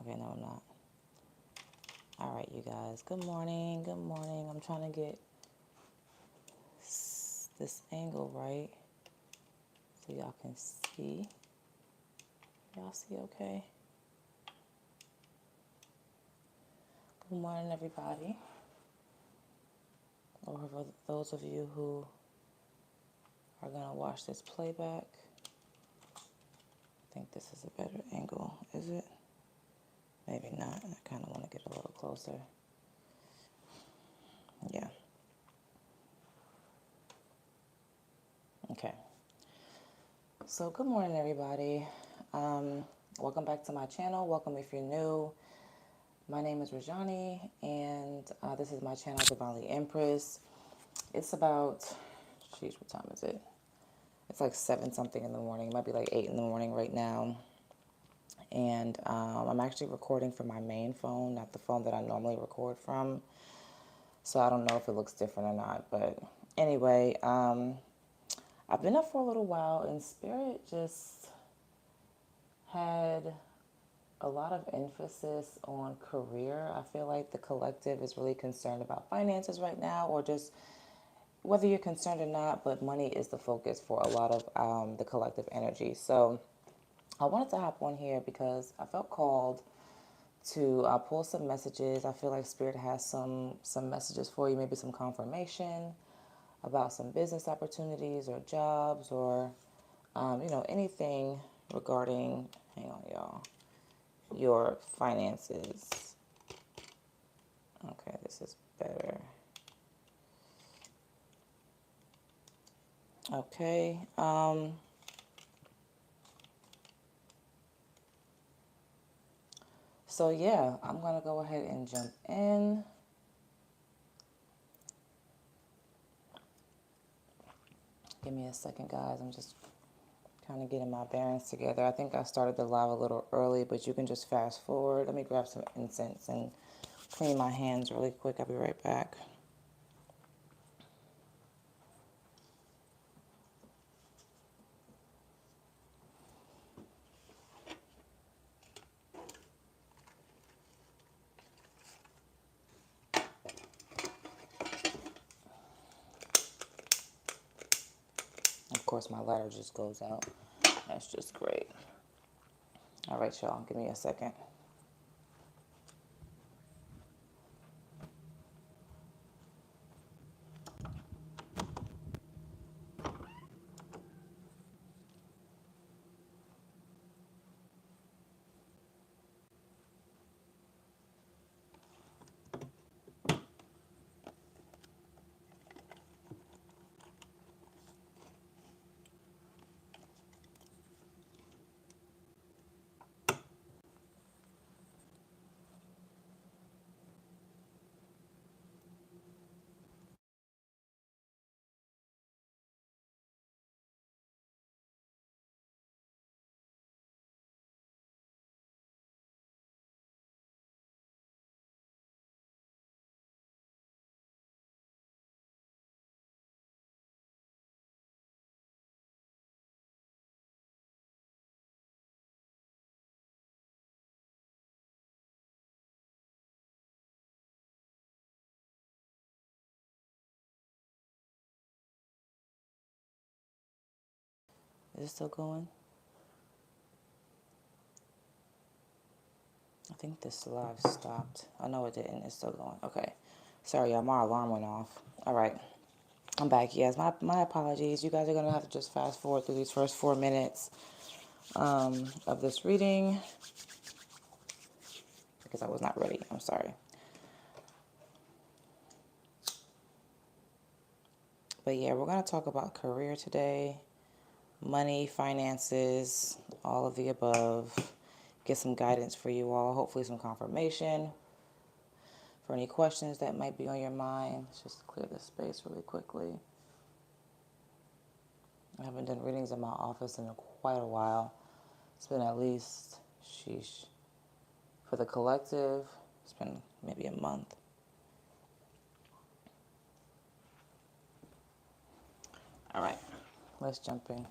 Okay, no, I'm not. All right, you guys. Good morning. Good morning. I'm trying to get this angle right so y'all can see. Y'all see okay? Good morning, everybody. Or for those of you who are going to watch this playback, I think this is a better angle. Is it? Maybe not. I kind of want to get a little closer. Yeah. Okay. So good morning, everybody. Welcome back to my channel. Welcome if you're new. My name is Rajani, and this is my channel, Divinely Empress. It's about, geez, what time is it? It's like 7 something in the morning. It might be like 8 in the morning right now. And I'm actually recording from my main phone, not the phone that I normally record from. So I don't know if it looks different or not. But anyway, I've been up for a little while, and Spirit just had a lot of emphasis on career. I feel like the collective is really concerned about finances right now, or just whether you're concerned or not, but money is the focus for a lot of the collective energy. So I wanted to hop on here because I felt called to pull some messages. I feel like Spirit has some messages for you, maybe some confirmation about some business opportunities or jobs or, anything regarding, hang on, y'all, your finances. Okay, this is better. Okay. So yeah, I'm gonna go ahead and jump in. Give me a second, guys. I'm just kind of getting my bearings together. I think I started the live a little early, but you can just fast forward. Let me grab some incense and clean my hands really quick. I'll be right back. Of course, my lighter just goes out. That's just great. All right, y'all. Give me a second. Is it still going? I think this live stopped. Oh, no, it didn't. It's still going. Okay. Sorry, y'all. My alarm went off. All right. I'm back. Yes, my apologies. You guys are going to have to just fast forward through these first 4 minutes of this reading because I was not ready. I'm sorry. But yeah, we're going to talk about career today, money, finances, all of the above. Get some guidance for you all, hopefully some confirmation for any questions that might be on your mind. Let's just clear this space really quickly. I haven't done readings in my office in quite a while. It's been at least, sheesh, for the collective, it's been maybe a month. All right, let's jump in.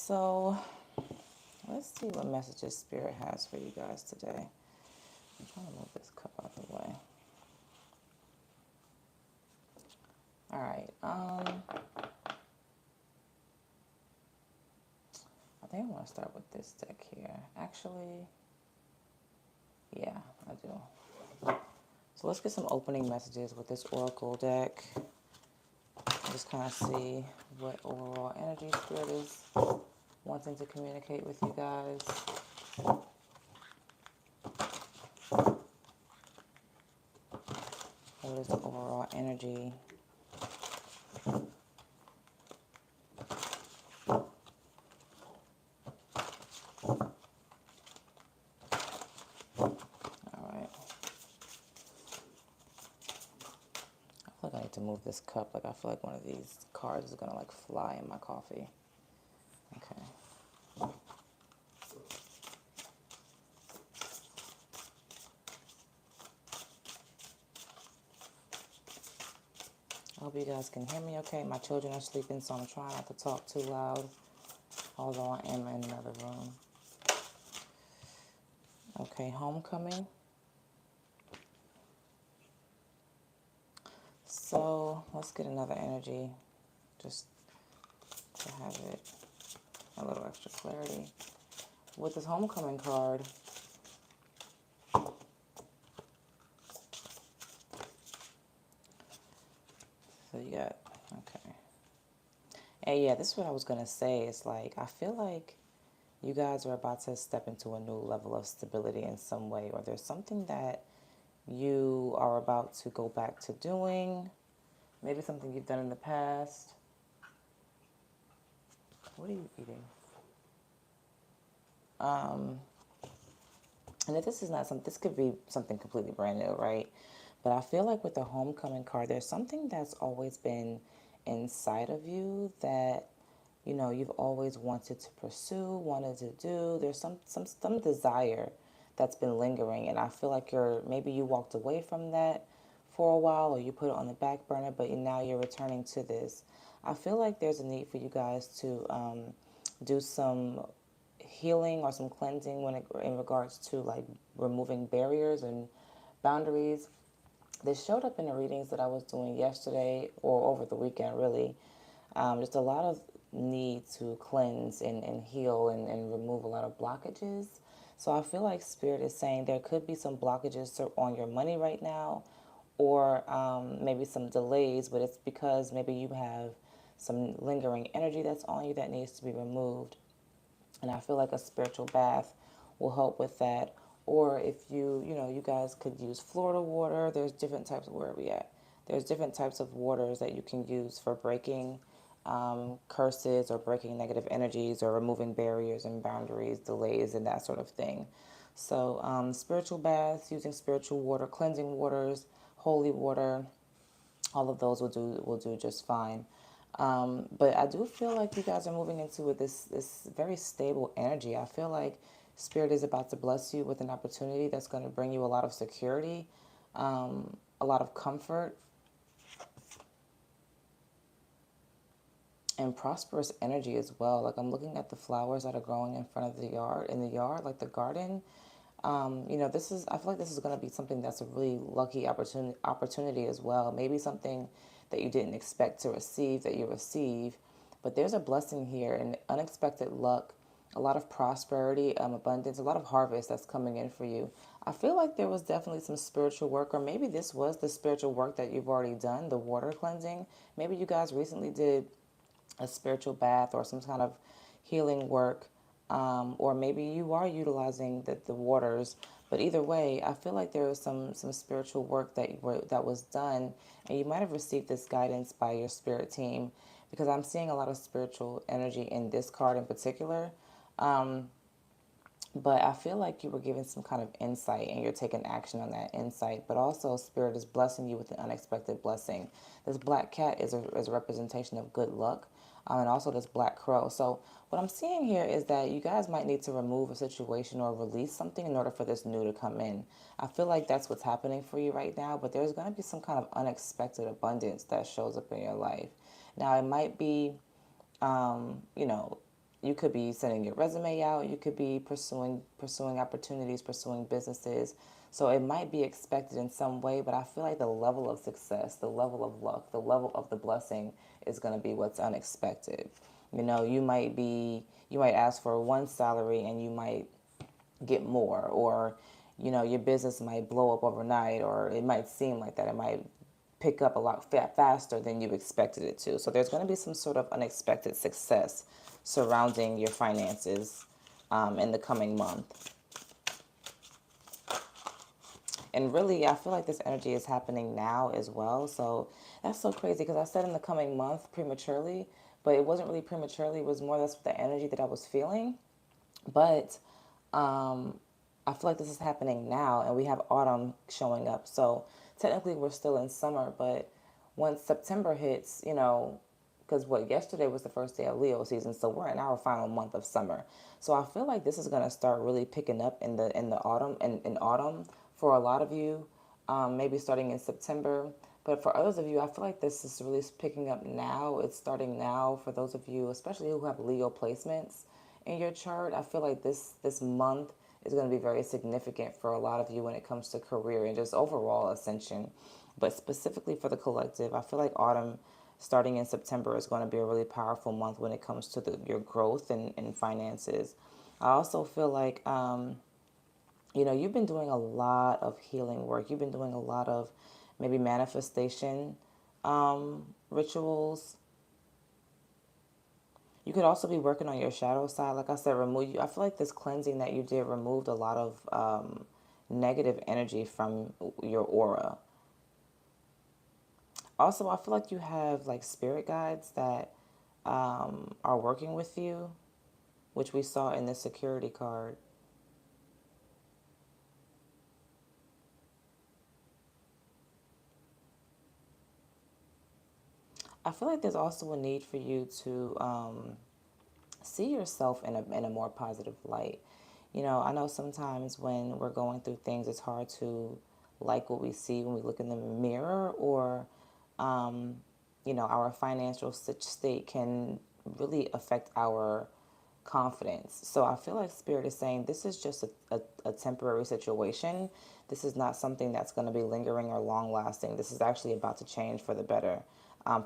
So let's see what messages Spirit has for you guys today. I'm trying to move this cup out of the way. All right. I think I want to start with this deck here. Actually, yeah, I do. So let's get some opening messages with this Oracle deck. Just kind of see what overall energy Spirit is wanting to communicate with you guys. What is the overall energy? All right. I feel like I need to move this cup. Like I feel like one of these cards is gonna like fly in my coffee. Okay. I hope you guys can hear me okay. My children are sleeping, so I'm trying not to talk too loud, although I am in another room. Okay, homecoming. So let's get another energy just to have it a little extra clarity. With this homecoming card, so you got, okay. And yeah, this is what I was going to say. It's like, I feel like you guys are about to step into a new level of stability in some way, or there's something that you are about to go back to doing, maybe something you've done in the past. What are you eating? And if this is not something, this could be something completely brand new, right? But I feel like with the homecoming card, there's something that's always been inside of you that, you know, you've always wanted to pursue, wanted to do. There's some desire that's been lingering, and I feel like maybe you walked away from that for a while, or you put it on the back burner, but now you're returning to this. I feel like there's a need for you guys to do some healing or some cleansing in regards to like removing barriers and boundaries. This showed up in the readings that I was doing yesterday or over the weekend, really. Just a lot of need to cleanse and heal and remove a lot of blockages. So I feel like Spirit is saying there could be some blockages on your money right now, or maybe some delays, but it's because maybe you have some lingering energy that's on you that needs to be removed. And I feel like a spiritual bath will help with that. Or if you guys could use Florida water. There's different types. Where are we at? There's different types of waters that you can use for breaking curses or breaking negative energies or removing barriers and boundaries, delays, and that sort of thing. So spiritual baths, using spiritual water, cleansing waters, holy water, all of those will do just fine. But I do feel like you guys are moving into this very stable energy. I feel like Spirit is about to bless you with an opportunity that's going to bring you a lot of security, a lot of comfort, and prosperous energy as well. Like I'm looking at the flowers that are growing in front of the yard, like the garden. I feel like this is going to be something that's a really lucky opportunity as well. Maybe something that you didn't expect to receive that you receive, but there's a blessing here and unexpected luck, a lot of prosperity, abundance, a lot of harvest that's coming in for you. I feel like there was definitely some spiritual work, or maybe this was the spiritual work that you've already done, the water cleansing. Maybe you guys recently did a spiritual bath or some kind of healing work, or maybe you are utilizing the waters. But either way, I feel like there is some spiritual work that was done, and you might have received this guidance by your spirit team, because I'm seeing a lot of spiritual energy in this card in particular. But I feel like you were given some kind of insight and you're taking action on that insight. But also, Spirit is blessing you with an unexpected blessing. This black cat is a representation of good luck, and also this black crow. So, what I'm seeing here is that you guys might need to remove a situation or release something in order for this new to come in. I feel like that's what's happening for you right now, but there's going to be some kind of unexpected abundance that shows up in your life. Now, it might be, you know, you could be sending your resume out, you could be pursuing opportunities, pursuing businesses. So it might be expected in some way, but I feel like the level of success, the level of luck, the level of the blessing is going to be what's unexpected. You might ask for one salary and you might get more, or your business might blow up overnight, or it might seem like that. It might pick up a lot faster than you expected it to. So there's going to be some sort of unexpected success surrounding your finances in the coming month. And really, I feel like this energy is happening now as well. So that's so crazy because I said in the coming month prematurely, but it wasn't really prematurely. It was more or less the energy that I was feeling. But I feel like this is happening now, and we have autumn showing up. So technically, we're still in summer, but once September hits, because yesterday was the first day of Leo season, so we're in our final month of summer. So I feel like this is going to start really picking up in the autumn, in autumn for a lot of you, maybe starting in September. But for others of you, I feel like this is really picking up now. It's starting now for those of you, especially who have Leo placements in your chart. I feel like this month is going to be very significant for a lot of you when it comes to career and just overall ascension. But specifically for the collective, I feel like autumn starting in September is going to be a really powerful month when it comes to your growth and finances. I also feel like you've been doing a lot of healing work. You've been doing a lot of maybe manifestation rituals. You could also be working on your shadow side. Like I said, I feel like this cleansing that you did removed a lot of negative energy from your aura. Also, I feel like you have like spirit guides that are working with you, which we saw in the security card. I feel like there's also a need for you to see yourself in a more positive light. I know sometimes when we're going through things, it's hard to like what we see when we look in the mirror, or, our financial state can really affect our confidence. So I feel like Spirit is saying this is just a temporary situation. This is not something that's going to be lingering or long lasting. This is actually about to change for the better.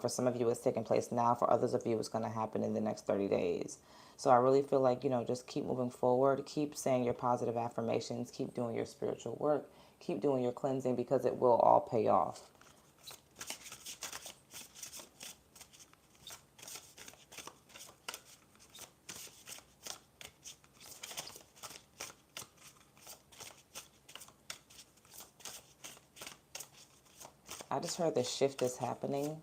For some of you, it's taking place now. For others of you, it's going to happen in the next 30 days. So I really feel like, just keep moving forward. Keep saying your positive affirmations. Keep doing your spiritual work. Keep doing your cleansing, because it will all pay off. I just heard the shift is happening.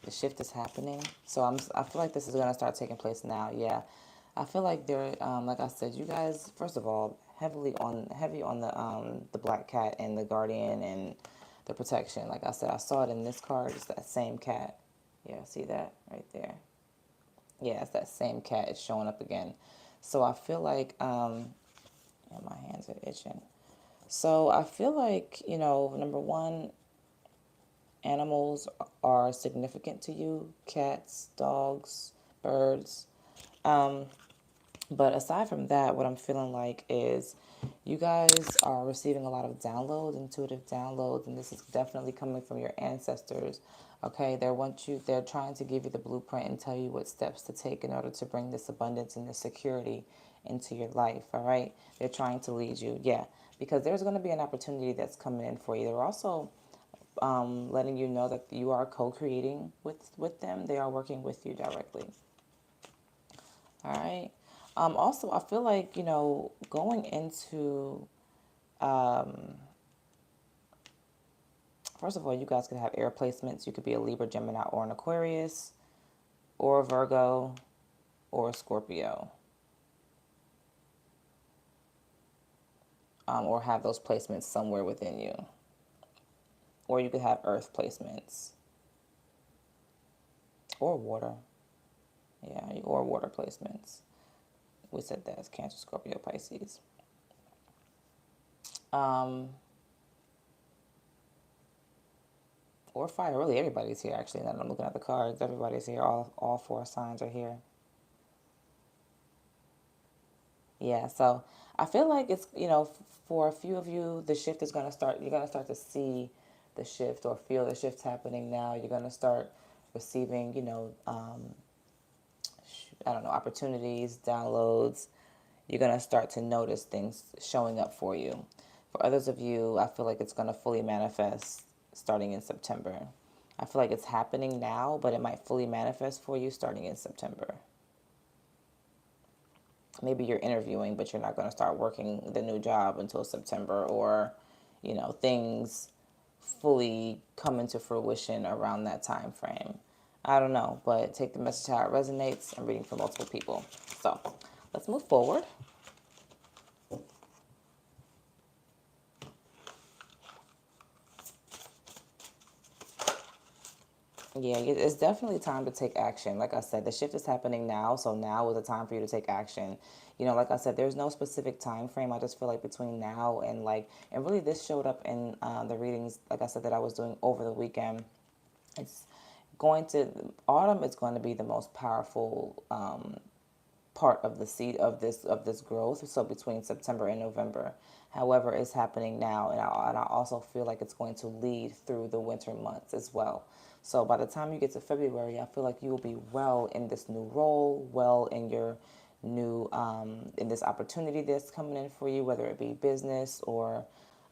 The shift is happening. So I feel like this is going to start taking place now. Yeah. I feel like like I said, you guys, first of all, heavy on the black cat and the guardian and the protection. Like I said, I saw it in this card. It's that same cat. Yeah, see that right there? Yeah, it's that same cat. It's showing up again. So I feel like, yeah, my hands are itching. So I feel like, number one, animals are significant to you: cats, dogs, birds. But aside from that, what I'm feeling like is you guys are receiving a lot of downloads, intuitive downloads, and this is definitely coming from your ancestors. Okay, they're trying to give you the blueprint and tell you what steps to take in order to bring this abundance and this security into your life. All right, they're trying to lead you, yeah, because there's going to be an opportunity that's coming in for you. They're also letting you know that you are co-creating with them. They are working with you directly. All right. Also, I feel like, going into, first of all, you guys could have air placements. You could be a Libra, Gemini, or an Aquarius, or a Virgo, or a Scorpio, or have those placements somewhere within you. Or you could have Earth placements, or water. Yeah, or water placements. We said that as Cancer, Scorpio, Pisces. Or fire. Really, everybody's here, actually. Now that I'm looking at the cards, everybody's here. All four signs are here. Yeah, so I feel like it's, for a few of you, the shift is going to start, you're going to start to see the shift or feel the shift happening now. You're going to start receiving, I don't know, opportunities, downloads. You're going to start to notice things showing up for you. For others of you, I feel like it's going to fully manifest starting in September. I feel like it's happening now, but it might fully manifest for you starting in September. Maybe you're interviewing, but you're not going to start working the new job until September, or, things fully come into fruition around that time frame. I don't know, but take the message how it resonates. I'm reading for multiple people. So let's move forward. Yeah, it's definitely time to take action. Like I said, the shift is happening now, so now is the time for you to take action. Like I said, there's no specific time frame. I just feel like between now and and really this showed up in the readings, like I said, that I was doing over the weekend. It's going to autumn is going to be the most powerful part of the seed of this growth. So between September and November, however, it's happening now, and I also feel like it's going to lead through the winter months as well. So by the time you get to February, I feel like you will be well in this new role, well in your new in this opportunity that's coming in for you, whether it be business or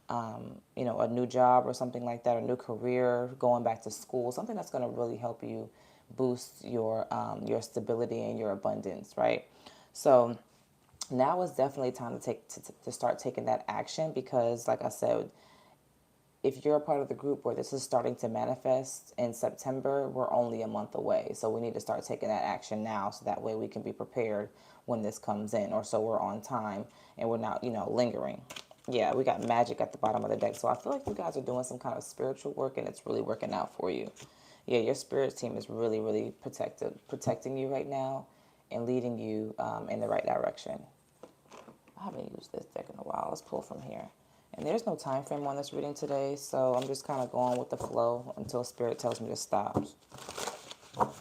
a new job or something like that, a new career, going back to school, something that's going to really help you boost your stability and your abundance, right? So now is definitely time to start taking that action, because, like I said, if you're a part of the group where this is starting to manifest in September, we're only a month away. So we need to start taking that action now, so that way we can be prepared when this comes in, or so we're on time and we're not, lingering. Yeah, we got magic at the bottom of the deck. So I feel like you guys are doing some kind of spiritual work, and it's really working out for you. Yeah, your spirit team is really, really protecting you right now and leading you in the right direction. I haven't used this deck in a while. Let's pull from here. And there's no time frame on this reading today, so I'm just kind of going with the flow until Spirit tells me to stop.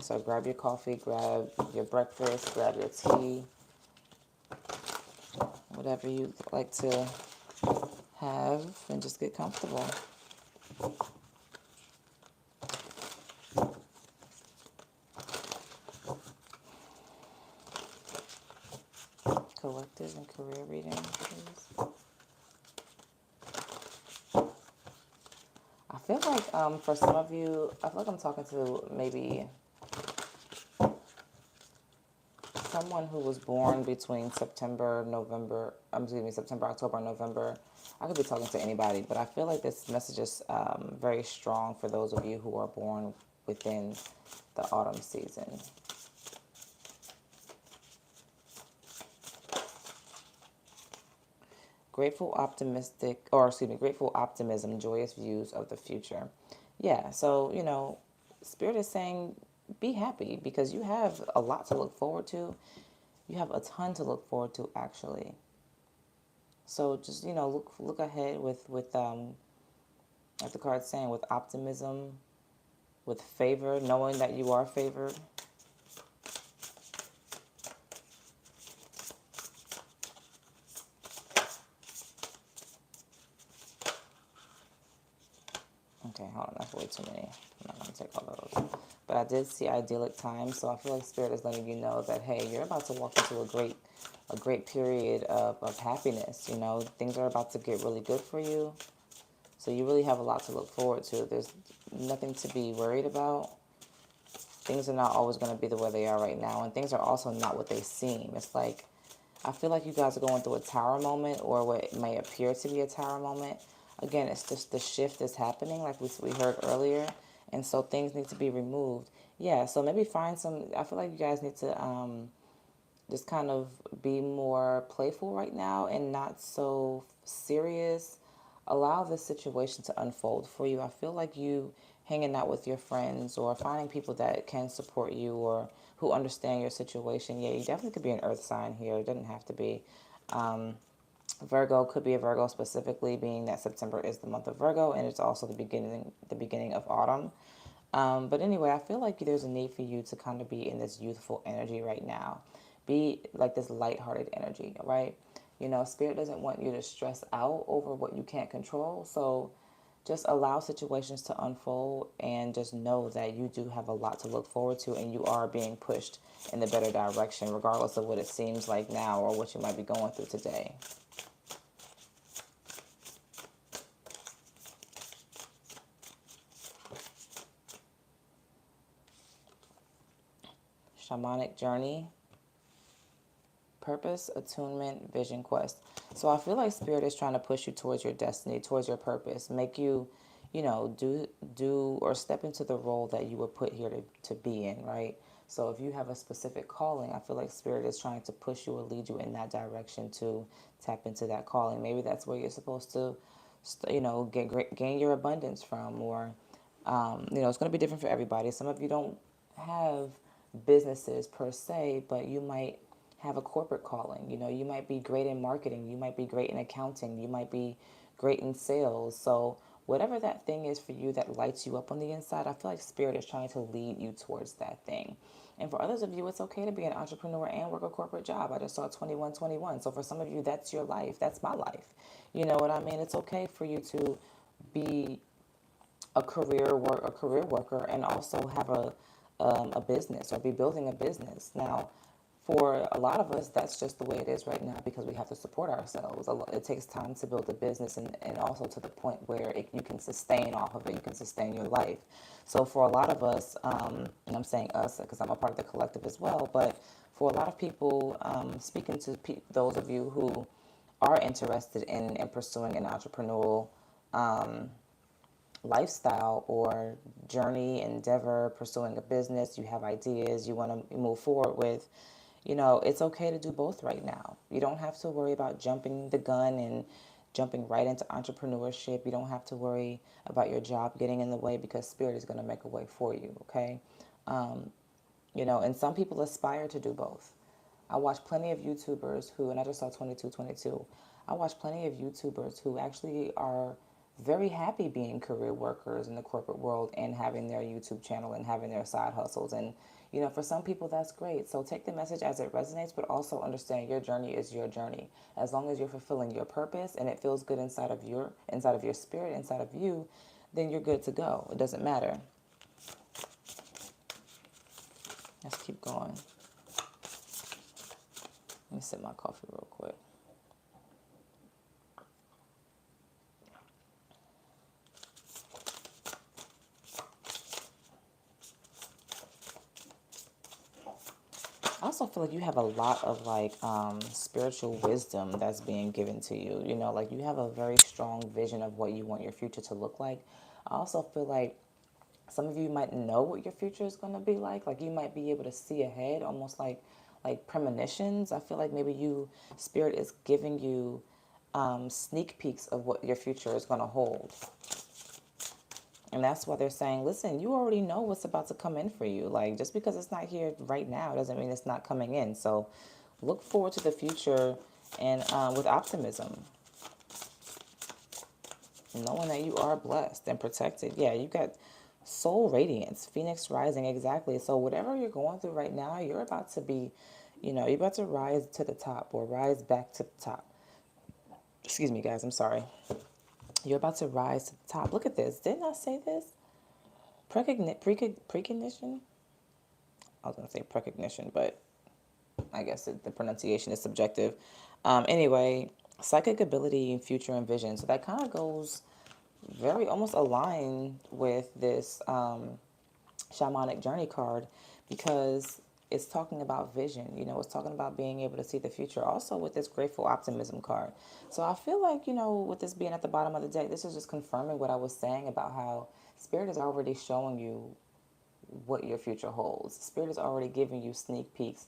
So grab your coffee, grab your breakfast, grab your tea, whatever you like to have, and just get comfortable. Collective and career reading, please. I feel like for some of you, I feel like I'm talking to maybe someone who was born between September, October, and November. I could be talking to anybody, but I feel like this message is very strong for those of you who are born within the autumn season. Grateful optimism, joyous views of the future. Yeah, so, Spirit is saying be happy, because you have a lot to look forward to. You have a ton to look forward to, actually. So just, look ahead with like the card's saying, with optimism, with favor, knowing that you are favored. Okay, hold on, that's way too many. I'm not going to take all those. But I did see idyllic times, so I feel like Spirit is letting you know that, hey, you're about to walk into a great period of happiness. Things are about to get really good for you. So you really have a lot to look forward to. There's nothing to be worried about. Things are not always going to be the way they are right now, and things are also not what they seem. It's like, I feel like you guys are going through a tower moment, or what may appear to be a tower moment. Again, it's just the shift is happening, like we heard earlier, and so things need to be removed. Yeah, so maybe find some. I feel like you guys need to just kind of be more playful right now and not so serious. Allow this situation to unfold for you. I feel like you hanging out with your friends or finding people that can support you or who understand your situation. Yeah, you definitely could be an earth sign here. It doesn't have to be. Virgo could be a Virgo specifically, being that September is the month of Virgo, and it's also the beginning of autumn. But anyway, I feel like there's a need for you to kind of be in this youthful energy right now. Be like this lighthearted energy, right? Spirit doesn't want you to stress out over what you can't control. So just allow situations to unfold and just know that you do have a lot to look forward to and you are being pushed in the better direction, regardless of what it seems like now or what you might be going through today. Shamanic journey, purpose, attunement, vision quest. So I feel like spirit is trying to push you towards your destiny, towards your purpose, make you, do or step into the role that you were put here to be in, right? So if you have a specific calling, I feel like spirit is trying to push you or lead you in that direction to tap into that calling. Maybe that's where you're supposed to, gain your abundance from, or it's going to be different for everybody. Some of you don't have businesses per se, but you might have a corporate calling. You might be great in marketing, you might be great in accounting, you might be great in sales. So whatever that thing is for you that lights you up on the inside, I feel like spirit is trying to lead you towards that thing. And for others of you, it's okay to be an entrepreneur and work a corporate job. I just saw 2121. So for some of you, that's your life. That's my life. You know what I mean? It's okay for you to be a career worker and also have a business or be building a business. Now, for a lot of us, that's just the way it is right now because we have to support ourselves. It takes time to build a business and also to the point where you can sustain off of it, you can sustain your life. So for a lot of us, and I'm saying us because I'm a part of the collective as well, but for a lot of people, speaking to those of you who are interested in pursuing an entrepreneurial lifestyle or journey, endeavor, pursuing a business, you have ideas you want to move forward with, it's okay to do both right now. You don't have to worry about jumping the gun and jumping right into entrepreneurship. You don't have to worry about your job getting in the way because spirit is going to make a way for you, okay? And some people aspire to do both. I watch plenty of YouTubers who, and I just saw 2222, I watch plenty of YouTubers who actually are very happy being career workers in the corporate world and having their YouTube channel and having their side hustles. And, for some people, that's great. So take the message as it resonates, but also understand your journey is your journey. As long as you're fulfilling your purpose and it feels good inside of your spirit, inside of you, then you're good to go. It doesn't matter. Let's keep going. Let me sip my coffee real quick. I also feel like you have a lot of spiritual wisdom that's being given to you. Like you have a very strong vision of what you want your future to look like. I also feel like some of you might know what your future is going to be like. Like you might be able to see ahead, almost like premonitions. I feel like maybe spirit is giving you sneak peeks of what your future is going to hold. And that's why they're saying, listen, you already know what's about to come in for you. Like, just because it's not here right now doesn't mean it's not coming in. So look forward to the future and with optimism, knowing that you are blessed and protected. Yeah, you got soul radiance, Phoenix rising, exactly. So whatever you're going through right now, you're about to be, you're about to rise to the top or rise back to the top. Excuse me, guys, I'm sorry. You're about to rise to the top. Look at this. Didn't I say this? Precognition? I was going to say precognition, but I guess the pronunciation is subjective. Anyway, psychic ability, future and vision. So that kind of goes very almost aligned with this shamanic journey card because it's talking about vision. It's talking about being able to see the future. Also with this grateful optimism card. So I feel like, with this being at the bottom of the deck, this is just confirming what I was saying about how spirit is already showing you what your future holds. Spirit is already giving you sneak peeks,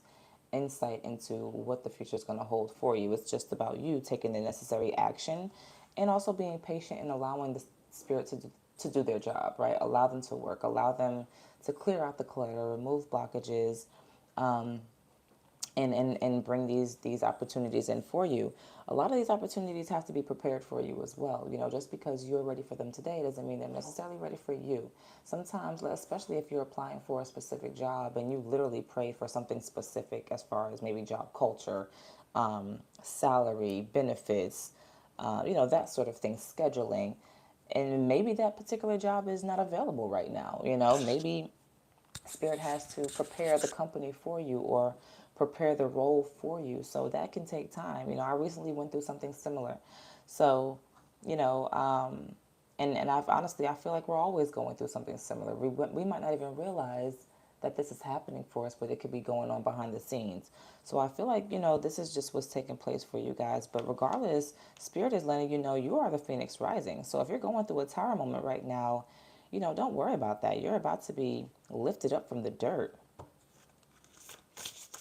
insight into what the future is going to hold for you. It's just about you taking the necessary action and also being patient and allowing the spirit to do their job, right? Allow them to work, allow them to clear out the clutter, remove blockages, and bring these opportunities in for you. A lot of these opportunities have to be prepared for you as well. Just because you're ready for them today doesn't mean they're necessarily ready for you. Sometimes, especially if you're applying for a specific job and you literally pray for something specific as far as maybe job culture, salary, benefits, that sort of thing, scheduling. And maybe that particular job is not available right now. Maybe Spirit has to prepare the company for you or prepare the role for you. So that can take time. I recently went through something similar. So, you know, um, and I've honestly, I feel like we're always going through something similar. We might not even realize that this is happening for us, but it could be going on behind the scenes. So I feel like, this is just what's taking place for you guys. But regardless, Spirit is letting you know you are the Phoenix rising. So if you're going through a tower moment right now, don't worry about that. You're about to be lifted up from the dirt.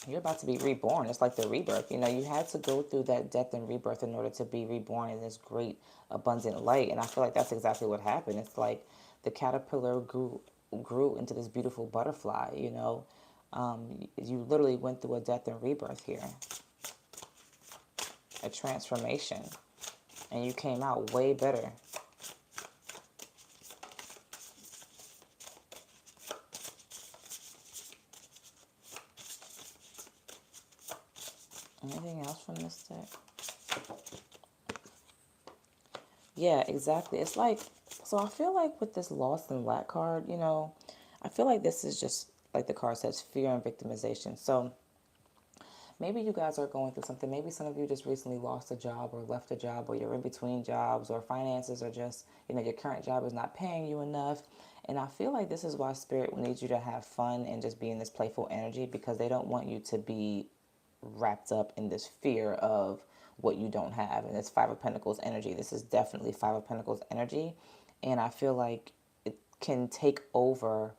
You're about to be reborn. It's like the rebirth. You had to go through that death and rebirth in order to be reborn in this great, abundant light. And I feel like that's exactly what happened. It's like the caterpillar grew into this beautiful butterfly. You literally went through a death and rebirth here, a transformation, and you came out way better. Anything else from this deck? Yeah, exactly. It's like, so I feel like with this lost and lack card, I feel like this is just like the card says, fear and victimization. So maybe you guys are going through something. Maybe some of you just recently lost a job or left a job, or you're in between jobs, or finances are just, your current job is not paying you enough. And I feel like this is why Spirit needs you to have fun and just be in this playful energy, because they don't want you to be wrapped up in this fear of what you don't have. And it's Five of Pentacles energy. This is definitely Five of Pentacles energy. And I feel like it can take over,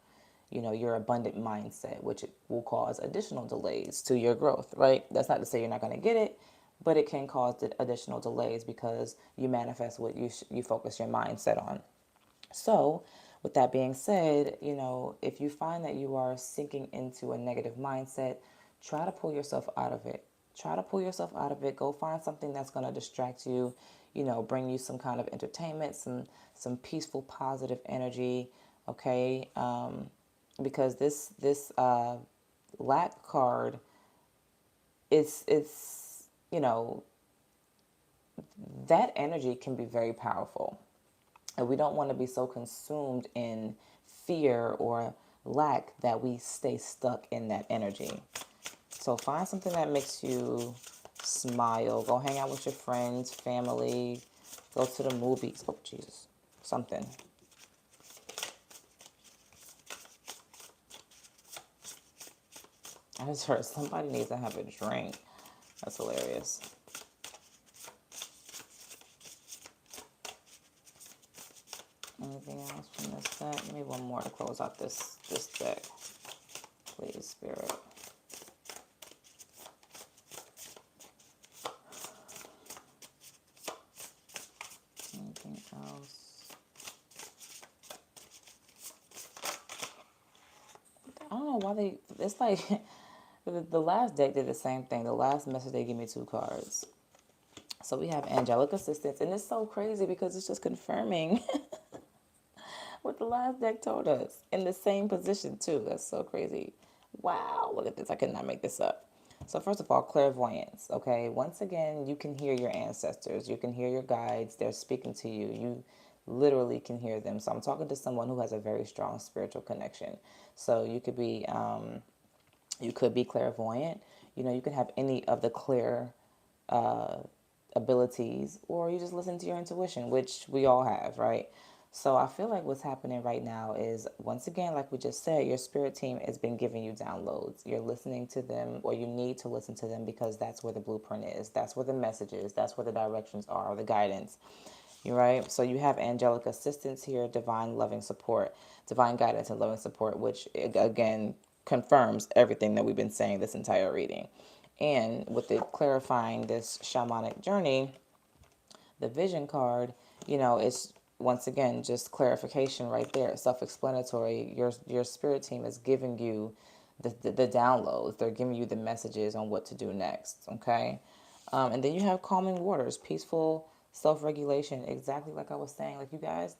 your abundant mindset, which will cause additional delays to your growth, right? That's not to say you're not going to get it, but it can cause additional delays because you manifest what you focus your mindset on. So, with that being said, if you find that you are sinking into a negative mindset, try to pull yourself out of it. Try to pull yourself out of it. Go find something that's going to distract you, bring you some kind of entertainment, some peaceful, positive energy, okay? Because this lack card, it's that energy can be very powerful. And we don't want to be so consumed in fear or lack that we stay stuck in that energy. So find something that makes you smile. Go hang out with your friends, family. Go to the movies. Oh, Jesus. Something. I just heard somebody needs to have a drink. That's hilarious. Anything else from this deck? Maybe one more to close out this deck. Please, Spirit. Anything else? I don't know why it's like, the last deck did the same thing. The last message, they give me two cards. So we have angelic assistance, and it's so crazy because it's just confirming what the last deck told us in the same position too. That's so crazy. Wow, look at this. I could not make this up. So first of all, clairvoyance, okay? Once again, you can hear your ancestors. You can hear your guides. They're speaking to you. You literally can hear them. So I'm talking to someone who has a very strong spiritual connection. So you could be clairvoyant. You could have any of the clear abilities, or you just listen to your intuition, which we all have, right? So I feel like what's happening right now is, once again, like we just said, your spirit team has been giving you downloads. You're listening to them, or you need to listen to them, because that's where the blueprint is. That's where the message is. That's where the directions are, the guidance. You're right. So you have angelic assistance here, divine loving support, divine guidance and loving support, which again confirms everything that we've been saying this entire reading. And with it clarifying this shamanic journey, the vision card, it's once again just clarification right there, self-explanatory. Your spirit team is giving you the downloads. They're giving you the messages on what to do next. Okay. And then you have calming waters, peaceful self-regulation. Exactly like I was saying. Like, you guys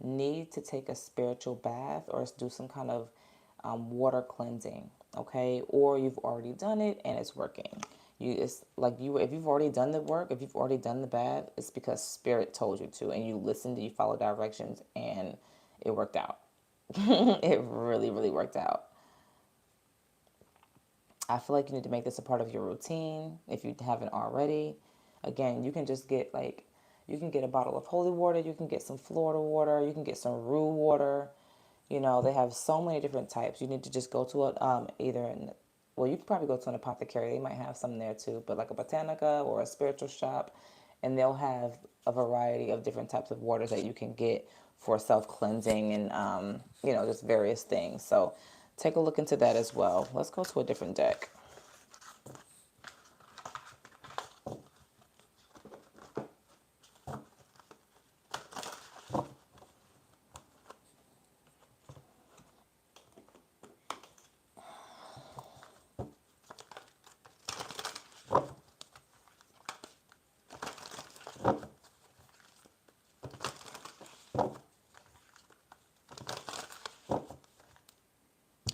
need to take a spiritual bath or do some kind of water cleansing. Okay. Or you've already done it and it's working. It's like if you've already done the work, if you've already done the bath, it's because spirit told you to, and you listened, you followed directions, and it worked out. It really, really worked out. I feel like you need to make this a part of your routine if you haven't already. Again, you can just get you can get a bottle of holy water, you can get some Florida water, you can get some Rue water. You know, they have so many different types. You need to just go to a, well, you can probably go to an apothecary. They might have some there too, but like a Botanica or a spiritual shop, and they'll have a variety of different types of waters that you can get for self cleansing and, just various things. So take a look into that as well. Let's go to a different deck.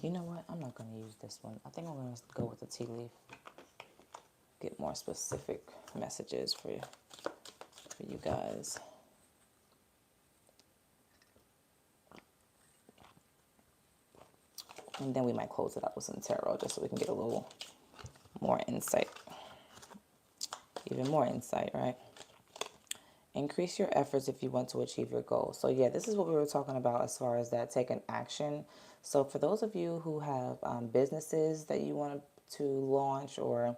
You know what? I'm not going to use this one. I think I'm going to go with the tea leaf. Get more specific messages for you guys. And then we might close it up with some tarot just so we can get a little more insight. Even more insight, right? Increase your efforts if you want to achieve your goals. So yeah, this is what we were talking about as far as that, taking action. So for those of you who have businesses that you want to launch or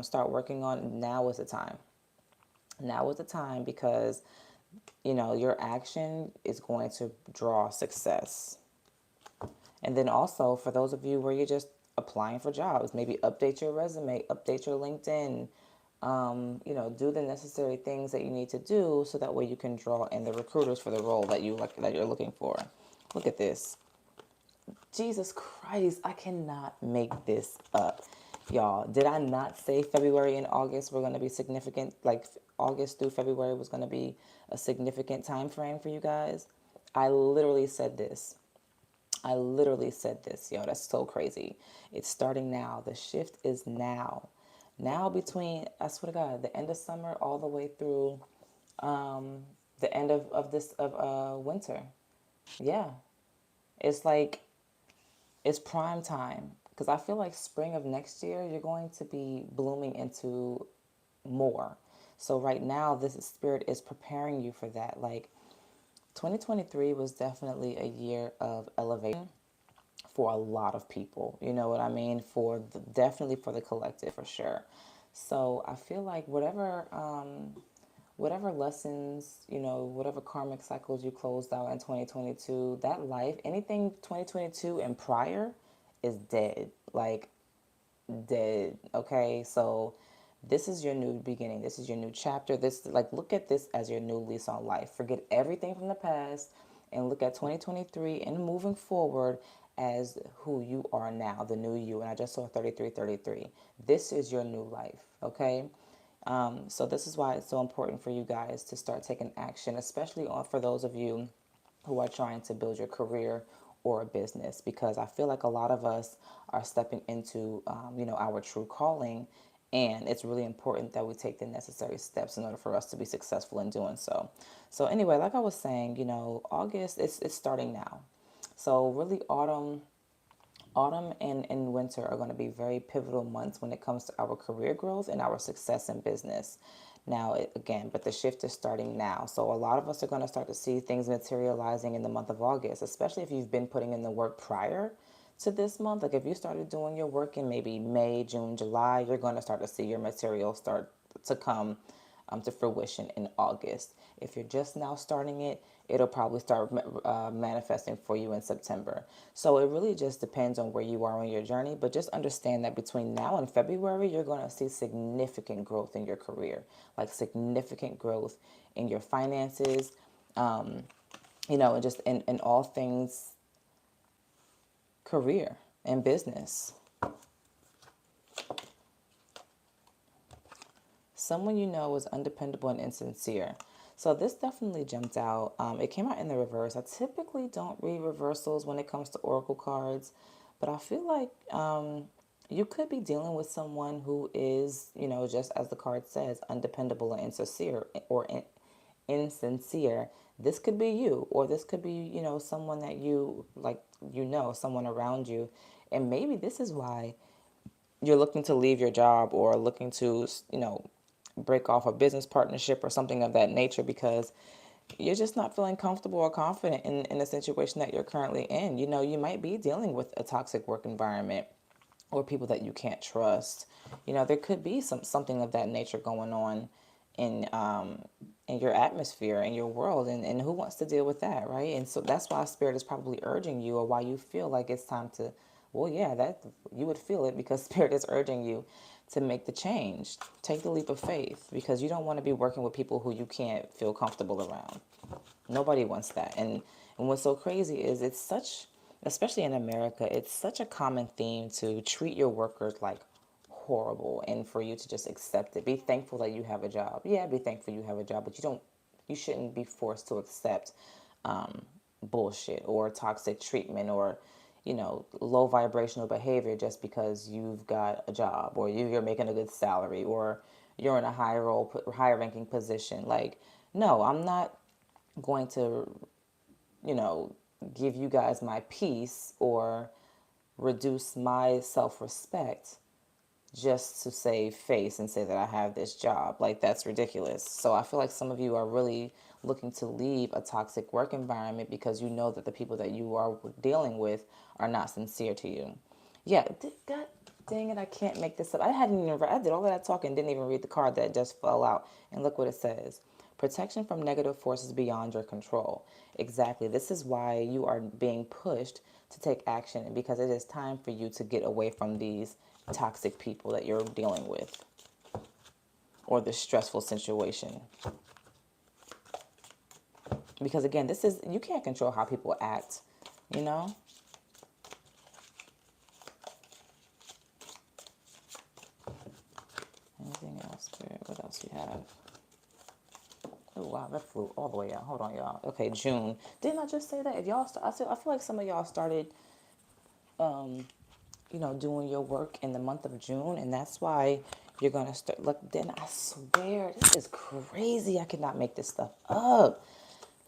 start working on, now is the time. Now is the time because, your action is going to draw success. And then also for those of you where you're just applying for jobs, maybe update your resume, update your LinkedIn, do the necessary things that you need to do so that way you can draw in the recruiters for the role that you're looking for. Look at this. Jesus Christ, I cannot make this up. Y'all, did I not say February and August were going to be significant? Like August through February was going to be a significant time frame for you guys? I literally said this. Yo. That's so crazy. It's starting now. The shift is now. Now between, I swear to God, the end of summer all the way through the end of winter. Yeah. It's like, it's prime time. Because I feel like spring of next year, you're going to be blooming into more. So right now, this spirit is preparing you for that. Like, 2023 was definitely a year of elevation for a lot of people. You know what I mean? Definitely for the collective, for sure. So I feel like whatever lessons, whatever karmic cycles you closed out in 2022, that life, anything 2022 and prior is dead. Like, dead. Okay, so this is your new beginning. This is your new chapter. Look at this as your new lease on life. Forget everything from the past and look at 2023 and moving forward as who you are now, the new you. And I just saw 3333. This is your new life. Okay. So this is why it's so important for you guys to start taking action, especially for those of you who are trying to build your career or a business, because I feel like a lot of us are stepping into, our true calling, and it's really important that we take the necessary steps in order for us to be successful in doing so. So anyway, like I was saying, August, it's starting now. So really autumn and winter are going to be very pivotal months when it comes to our career growth and our success in business. Now, again, but the shift is starting now. So a lot of us are going to start to see things materializing in the month of August, especially if you've been putting in the work prior to this month. Like if you started doing your work in maybe May, June, July, you're going to start to see your material start to come to fruition in August. If you're just now starting it, it'll probably start manifesting for you in September. So it really just depends on where you are on your journey. But just understand that between now and February, you're going to see significant growth in your career, like significant growth in your finances, and just in all things career. in business. Someone you know is undependable and insincere. So this definitely jumped out. It came out in the reverse. I typically don't read reversals when it comes to oracle cards, but I feel like you could be dealing with someone who is, just as the card says, undependable and insincere, or insincere. This could be you, or this could be, someone that you like, someone around you, and maybe this is why you're looking to leave your job or looking to, break off a business partnership or something of that nature, because you're just not feeling comfortable or confident in the situation that you're currently in. You might be dealing with a toxic work environment or people that you can't trust. There could be something of that nature going on in your atmosphere, in your world, and who wants to deal with that, right? And so that's why spirit is probably urging you, or why you feel like it's time to, well, yeah, that you would feel it because spirit is urging you to make the change. Take the leap of faith, because you don't want to be working with people who you can't feel comfortable around. Nobody wants that. And what's so crazy is it's such, especially in America, it's such a common theme to treat your workers like horrible, and for you to just accept it. Be thankful that you have a job. Yeah, be thankful you have a job, but you shouldn't be forced to accept bullshit or toxic treatment, or low vibrational behavior just because you've got a job, or you're making a good salary, or you're in a higher ranking position. Like, no, I'm not going to, you know, give you guys my peace or reduce my self-respect just to save face and say that I have this job. Like, that's ridiculous. So I feel like some of you are really looking to leave a toxic work environment because you know that the people that you are dealing with are not sincere to you. Yeah, God dang it, I can't make this up. I did all of that talking, didn't even read the card that just fell out. And look what it says. Protection from negative forces beyond your control. Exactly. This is why you are being pushed to take action, because it is time for you to get away from these toxic people that you're dealing with, or the stressful situation. Because again, you can't control how people act, you know? Anything else, Spirit? What else you have? Oh wow, that flew all the way out. Hold on, y'all. Okay, June. Didn't I just say that? If y'all, I feel like some of y'all started, doing your work in the month of June, and that's why you're gonna start. Look, then I swear, this is crazy. I cannot make this stuff up.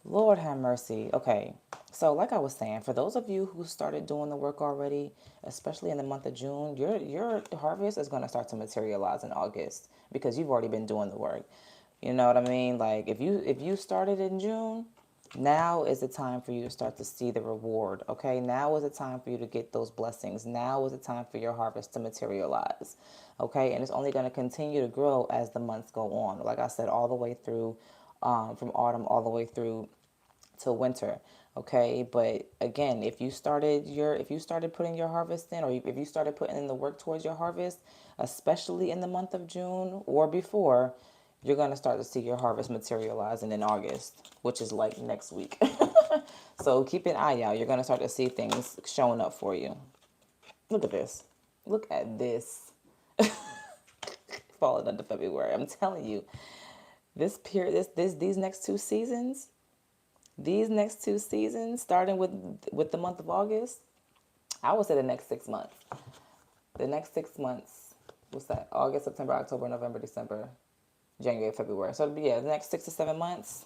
Lord have mercy. Okay, so like I was saying, for those of you who started doing the work already, especially in the month of June, your harvest is gonna start to materialize in August because you've already been doing the work. You know what I mean? Like, if you started in June, now is the time for you to start to see the reward, okay? Now is the time for you to get those blessings. Now is the time for your harvest to materialize, okay? And it's only going to continue to grow as the months go on. Like I said, all the way through, from autumn all the way through to winter, okay? But again, if you started putting your harvest in, or if you started putting in the work towards your harvest, especially in the month of June or before, you're going to start to see your harvest materializing in August, which is like next week. So keep an eye out. You're going to start to see things showing up for you. Look at this. Look at this. Falling under February. I'm telling you, this period, these next two seasons, starting with the month of August, I would say the next 6 months. The next 6 months, what's that? August, September, October, November, December, January, February. So yeah, the next 6 to 7 months,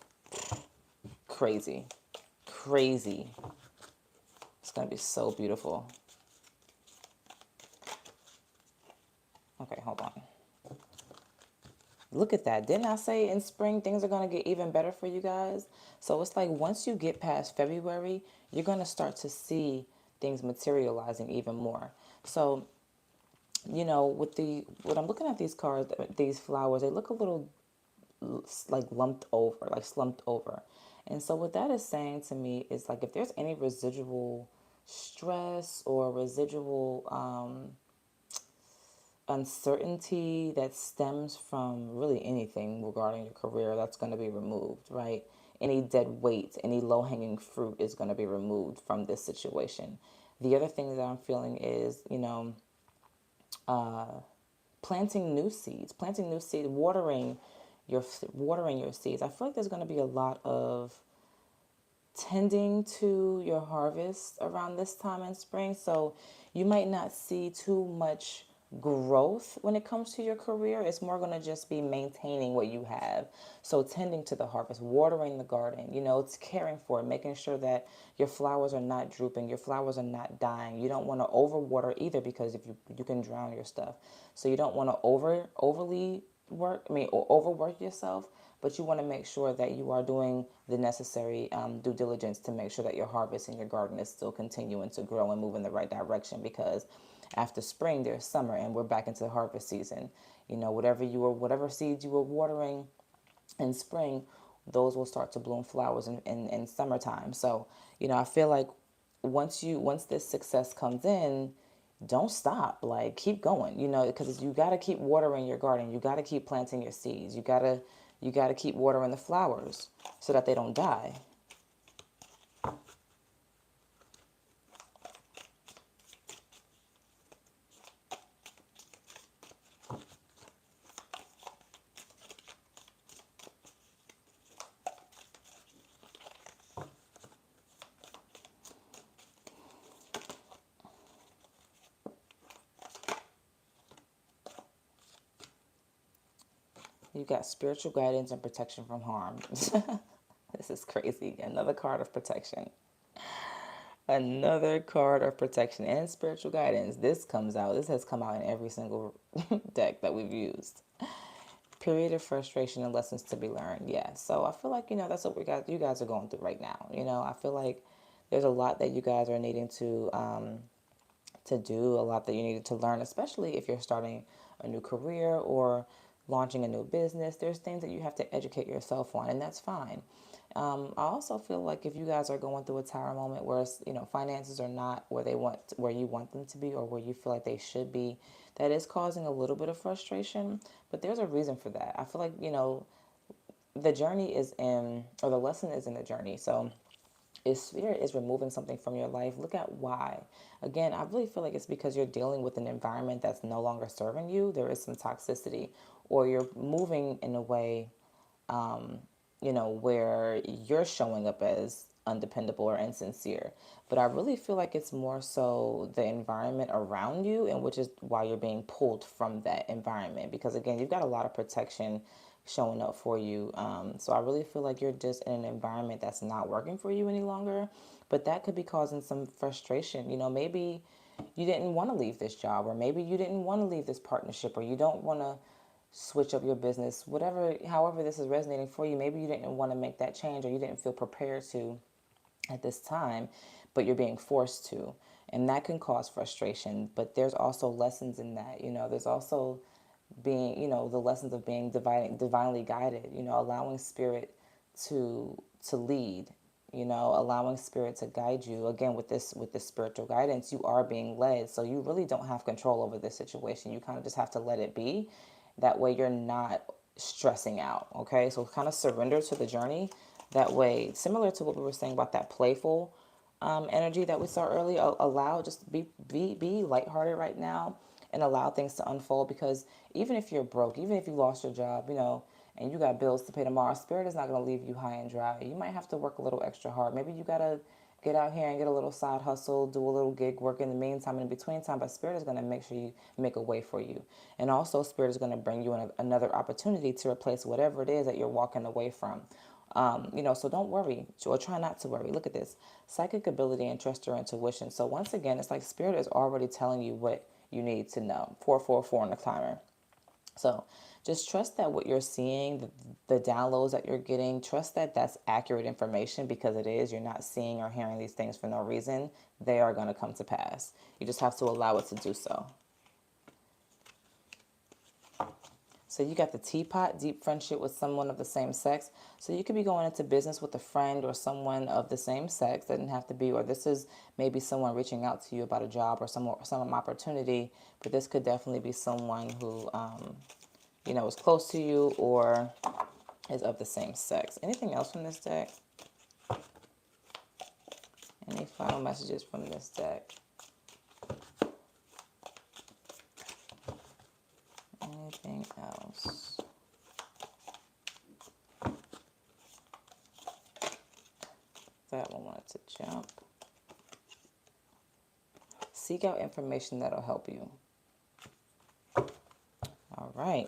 crazy, crazy. It's gonna be so beautiful. Okay, hold on. Look at that. Didn't I say in spring things are going to get even better for you guys? So it's like once you get past February, you're going to start to see things materializing even more. So, when I'm looking at these cards, these flowers, they look a little like lumped over, like slumped over. And so what that is saying to me is like if there's any residual stress or residual uncertainty that stems from really anything regarding your career, that's going to be removed, right? Any dead weight, any low hanging fruit is going to be removed from this situation. The other thing that I'm feeling is, planting new seeds, watering your seeds. I feel like there's going to be a lot of tending to your harvest around this time in spring. So you might not see too much growth when it comes to your career. It's more going to just be maintaining what you have. So tending to the harvest, watering the garden, it's caring for it, making sure that your flowers are not drooping, your flowers are not dying. You don't want to overwater either, because if you can drown your stuff. So you don't want to overly overwork yourself, but you want to make sure that you are doing the necessary due diligence to make sure that your harvest in your garden is still continuing to grow and move in the right direction, because after spring there's summer and we're back into the harvest season. Whatever seeds you were watering in spring, those will start to bloom flowers in summertime. So, I feel like once this success comes in, don't stop. Like, keep going, because you got to keep watering your garden. You got to keep planting your seeds. You got to keep watering the flowers so that they don't die. You got spiritual guidance and protection from harm. This is crazy. Another card of protection. Another card of protection and spiritual guidance. This has come out in every single deck that we've used. Period of frustration and lessons to be learned. Yeah. So I feel like, that's what you guys are going through right now. I feel like there's a lot that you guys are needing to do, a lot that you needed to learn, especially if you're starting a new career or launching a new business. There's things that you have to educate yourself on, and that's fine. I also feel like if you guys are going through a tower moment where finances are not where you want them to be, or where you feel like they should be, that is causing a little bit of frustration. But there's a reason for that. I feel like the journey is in, or the lesson is in the journey. So if spirit is removing something from your life, look at why. Again, I really feel like it's because you're dealing with an environment that's no longer serving you. There is some toxicity, or you're moving in a way, where you're showing up as undependable or insincere. But I really feel like it's more so the environment around you, and which is why you're being pulled from that environment. Because again, you've got a lot of protection showing up for you. So I really feel like you're just in an environment that's not working for you any longer. But that could be causing some frustration. Maybe you didn't want to leave this job, or maybe you didn't want to leave this partnership, or you don't want to switch up your business, however this is resonating for you. Maybe you didn't want to make that change, or you didn't feel prepared to at this time, but you're being forced to. And that can cause frustration. But there's also lessons in that. There's also being, the lessons of being divinely guided, allowing spirit to lead, allowing spirit to guide you. Again, with this spiritual guidance, you are being led. So you really don't have control over this situation. You kind of just have to let it be. That way you're not stressing out. Okay, so kind of surrender to the journey. That way, similar to what we were saying about that playful energy that we saw earlier, allow, just be lighthearted right now, and allow things to unfold. Because even if you're broke, even if you lost your job, and you got bills to pay tomorrow, spirit is not going to leave you high and dry. You might have to work a little extra hard. Maybe you got to get out here and get a little side hustle, do a little gig work in the meantime, in between time. But spirit is going to make sure you make a way for you. And also spirit is going to bring you another opportunity to replace whatever it is that you're walking away from. So don't worry, or try not to worry. Look at this: psychic ability and trust your intuition. So once again, it's like spirit is already telling you what you need to know. 444 on the timer. So just trust that what you're seeing, the downloads that you're getting, trust that that's accurate information, because it is. You're not seeing or hearing these things for no reason. They are going to come to pass. You just have to allow it to do so. So you got the teapot, deep friendship with someone of the same sex. So you could be going into business with a friend or someone of the same sex. Doesn't have to be, or this is maybe someone reaching out to you about a job or some opportunity. But this could definitely be someone who, is close to you or is of the same sex. Anything else from this deck? Any final messages from this deck? Anything else? That one wanted to jump. Seek out information that'll help you. All right.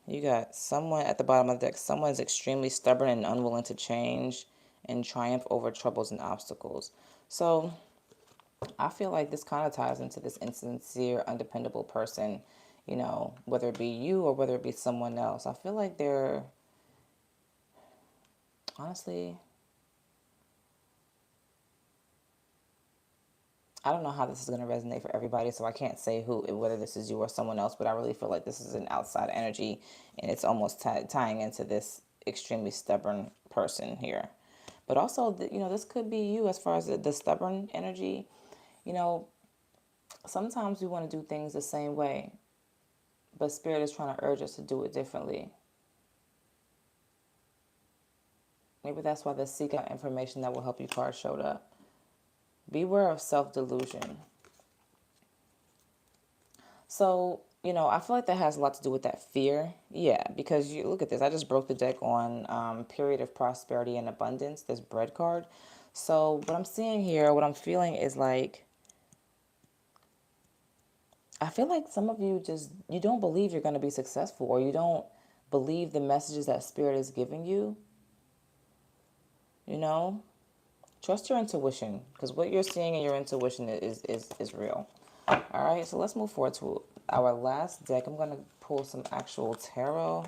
You got someone at the bottom of the deck. Someone is extremely stubborn and unwilling to change and triumph over troubles and obstacles. So I feel like this kind of ties into this insincere, undependable person, you know, whether it be you or whether it be someone else. I feel like they're, honestly, I don't know how this is going to resonate for everybody, so I can't say who, whether this is you or someone else, but I really feel like this is an outside energy, and it's almost tying into this extremely stubborn person here. But also, you know, this could be you as far as the stubborn energy. You know, sometimes we want to do things the same way, but Spirit is trying to urge us to do it differently. Maybe that's why the seek out information that will help you card showed up. Beware of self-delusion. So, you know, I feel like that has a lot to do with that fear. Yeah, because you look at this. I just broke the deck on period of prosperity and abundance, this bread card. So what I'm seeing here, what I'm feeling is like, I feel like some of you just, you don't believe you're going to be successful, or you don't believe the messages that Spirit is giving you. You know, trust your intuition, because what you're seeing in your intuition is real. All right, so let's move forward to our last deck. I'm going to pull some actual tarot.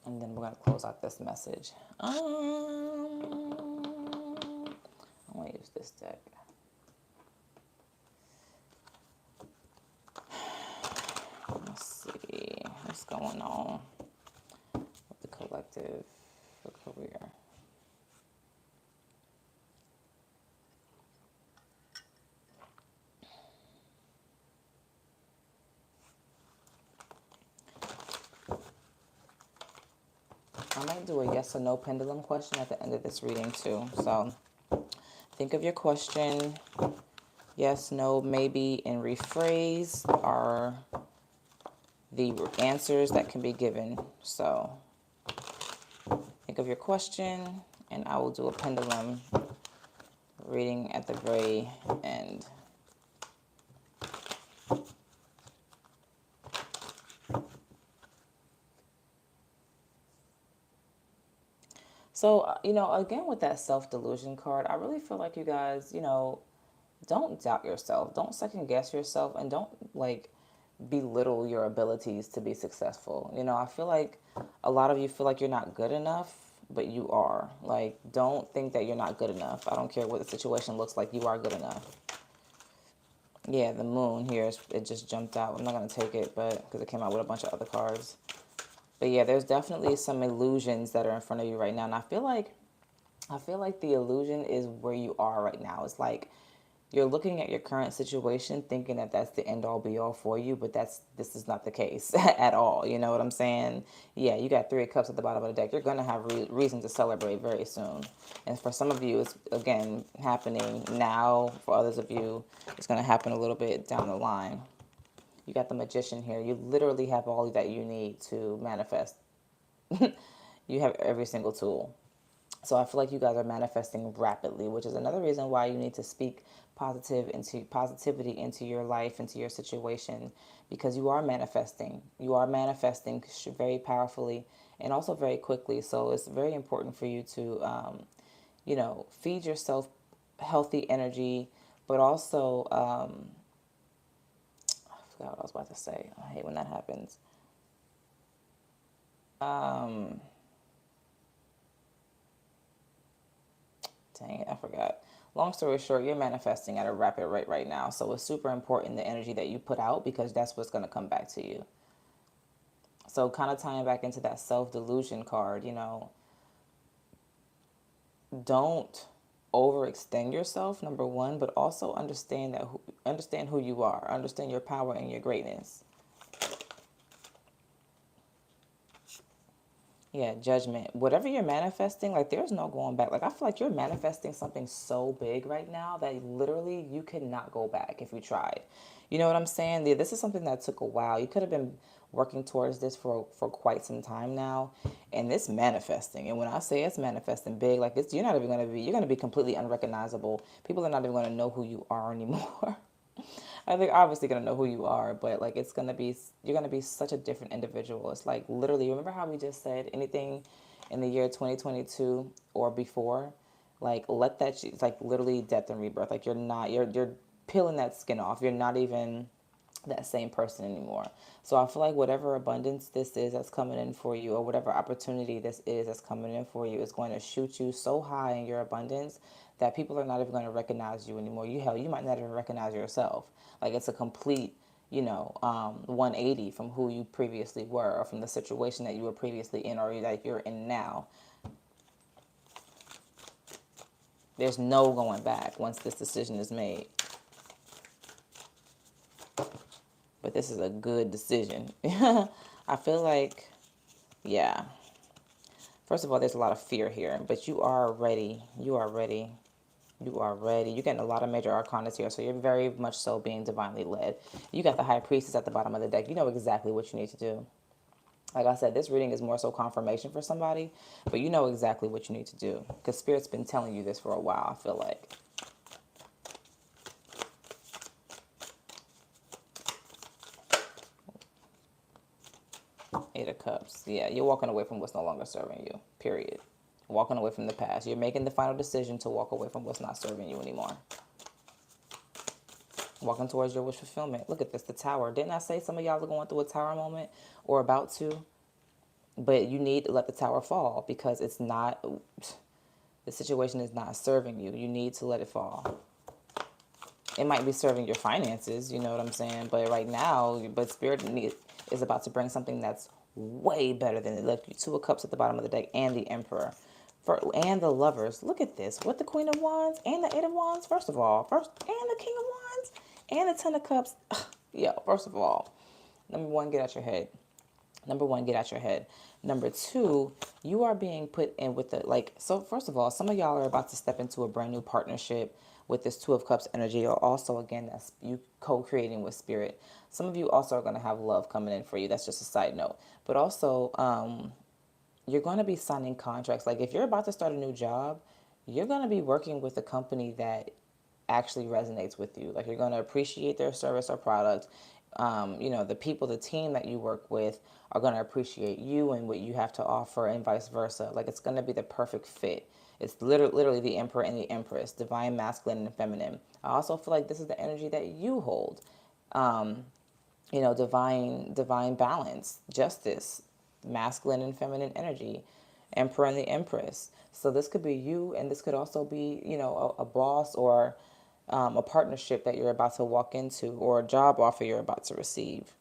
And then we're going to close out this message. I want to use this deck. Let's see what's going on with the collective for career. I might do a yes or no pendulum question at the end of this reading too. So think of your question. Yes, no, maybe, and rephrase are the answers that can be given. So think of your question, and I will do a pendulum reading at the very end. So, you know, again, with that self-delusion card, I really feel like you guys, you know, don't doubt yourself. Don't second guess yourself, and don't like belittle your abilities to be successful. You know, I feel like a lot of you feel like you're not good enough, but you are. Like, don't think that you're not good enough. I don't care what the situation looks like, you are good enough. Yeah, the moon here, it just jumped out. I'm not going to take it, but because it came out with a bunch of other cards. But yeah, there's definitely some illusions that are in front of you right now. And I feel like the illusion is where you are right now. It's like you're looking at your current situation thinking that that's the end all be all for you, but this is not the case at all. You know what I'm saying? Yeah, you got 3 of Cups at the bottom of the deck. You're going to have reason to celebrate very soon. And for some of you, it's, again, happening now. For others of you, it's going to happen a little bit down the line. You got the Magician here. You literally have all that you need to manifest. You have every single tool. So I feel like you guys are manifesting rapidly, which is another reason why you need to speak positivity into your life, into your situation, because you are manifesting. You are manifesting very powerfully and also very quickly. So it's very important for you to, you know, feed yourself healthy energy, but also, I forgot what I was about to say. I hate when that happens. Dang it, I forgot. Long story short, you're manifesting at a rapid rate right now. So it's super important the energy that you put out, because that's what's going to come back to you. So kind of tying back into that self-delusion card, you know, don't overextend yourself, number one, but also understand who you are, understand your power and your greatness. Yeah, judgment. Whatever you're manifesting, like there's no going back. Like I feel like you're manifesting something so big right now that literally you cannot go back if you tried. You know what I'm saying? Yeah, this is something that took a while. You could have been working towards this for quite some time now, and it's manifesting. And when I say it's manifesting big, like it's you're gonna be completely unrecognizable. People are not even gonna know who you are anymore. I think obviously gonna know who you are, but like it's gonna be you're gonna be such a different individual. It's like literally, remember how we just said anything in the year 2022 or before, like let that it's like literally death and rebirth. Like you're peeling that skin off. You're not even that same person anymore. So I feel like whatever abundance this is that's coming in for you, or whatever opportunity this is that's coming in for you, is going to shoot you so high in your abundance that people are not even going to recognize you anymore. You might not even recognize yourself. Like it's a complete 180 from who you previously were, or from the situation that you were previously in, or that you're in now. There's no going back once this decision is made. But this is a good decision. I feel like, yeah. First of all, there's a lot of fear here, but you are ready. You are ready. You are ready. You're getting a lot of major arcanas here, so you're very much so being divinely led. You got the high priestess at the bottom of the deck. You know exactly what you need to do. Like I said, this reading is more so confirmation for somebody, but you know exactly what you need to do because Spirit's been telling you this for a while, I feel like. Eight of Cups. Yeah, you're walking away from what's no longer serving you, period. Walking away from the past. You're making the final decision to walk away from what's not serving you anymore. Walking towards your wish fulfillment. Look at this, the tower. Didn't I say some of y'all are going through a tower moment or about to? But you need to let the tower fall because it's not, the situation is not serving you. You need to let it fall. It might be serving your finances, you know what I'm saying? But right now, but is about to bring something that's way better than it. Look, Two of Cups at the bottom of the deck and the Emperor. And the Lovers. Look at this. With the Queen of Wands and the Eight of Wands, first of all. And the King of Wands and the Ten of Cups. Yeah, first of all. Number one, get out your head. Number one, get out your head. Number two, you are being put in with the, like, so first of all, some of y'all are about to step into a brand new partnership with this Two of Cups energy, or also, again, that's you co-creating with Spirit. Some of you also are going to have love coming in for you. That's just a side note. But also, you're going to be signing contracts. Like if you're about to start a new job, you're going to be working with a company that actually resonates with you. Like you're going to appreciate their service or product. The people, the team that you work with are going to appreciate you and what you have to offer, and vice versa. Like it's going to be the perfect fit. It's literally the Emperor and the Empress, divine masculine and feminine. I also feel like this is the energy that you hold. Divine balance, justice, masculine and feminine energy, Emperor and the Empress. So this could be you, and this could also be, a boss, or a partnership that you're about to walk into, or a job offer you're about to receive.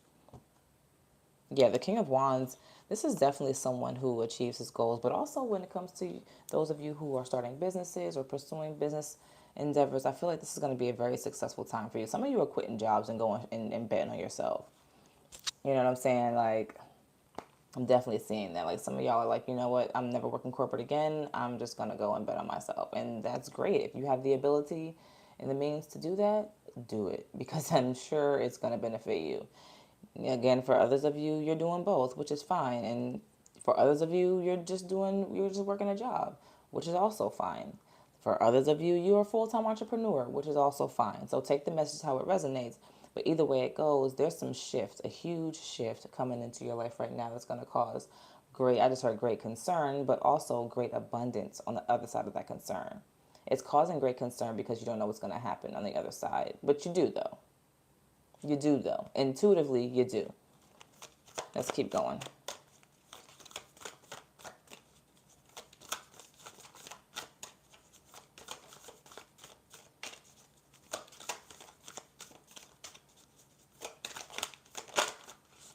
Yeah, the King of Wands, this is definitely someone who achieves his goals, but also when it comes to those of you who are starting businesses or pursuing business endeavors, I feel like this is going to be a very successful time for you. Some of you are quitting jobs and going and betting on yourself. You know what I'm saying? Like, I'm definitely seeing that. Like, some of y'all are like, you know what? I'm never working corporate again. I'm just going to go and bet on myself. And that's great. If you have the ability and the means to do that, do it, because I'm sure it's going to benefit you. Again, for others of you, you're doing both, which is fine. And for others of you, you're just working a job, which is also fine. For others of you, you're a full-time entrepreneur, which is also fine. So take the message how it resonates. But either way it goes, there's some shift, a huge shift coming into your life right now that's going to cause I just heard great concern, but also great abundance on the other side of that concern. It's causing great concern because you don't know what's going to happen on the other side. But you do, though. You do, though. Intuitively, you do. Let's keep going.